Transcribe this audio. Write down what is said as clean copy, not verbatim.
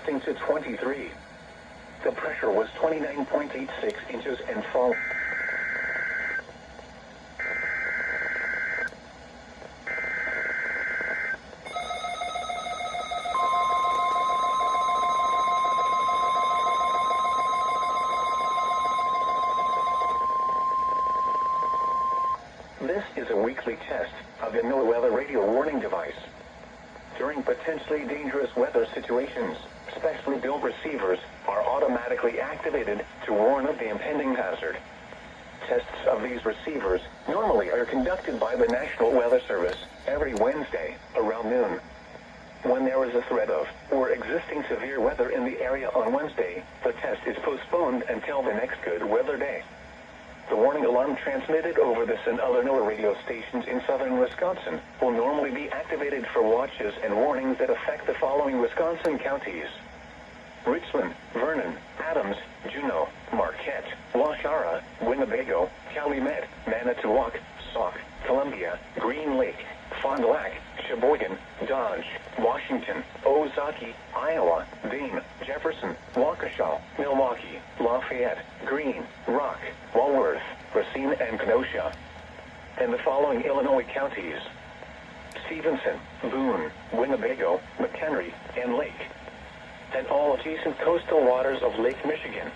increasing to 23. The pressure was 29.86 inches and fall. This is a weekly test of the NOAA weather radio warning device. During potentially dangerous weather situations, specially built receivers are automatically activated to warn of the impending hazard. Tests of these receivers normally are conducted by the National Weather Service every Wednesday around noon. When there is a threat of or existing severe weather in the area on Wednesday, the test is postponed until the next good weather day. The warning alarm transmitted over this and other NOAA radio stations in southern Wisconsin will normally be activated for watches and warnings that affect the following Wisconsin counties: Richland, Vernon, Adams, Juneau, Marquette, Waushara, Winnebago, Calumet, Manitowoc, Sauk, Columbia, Green Lake, Fond du Lac, Sheboygan, Dodge, Washington, Ozaukee, Iowa, Dane, Jefferson, Waukesha, Milwaukee, Lafayette, Greene, Rock, Walworth, Racine, and Kenosha. And the following Illinois counties: Stevenson, Boone, Winnebago, McHenry, and Lake. And all adjacent coastal waters of Lake Michigan.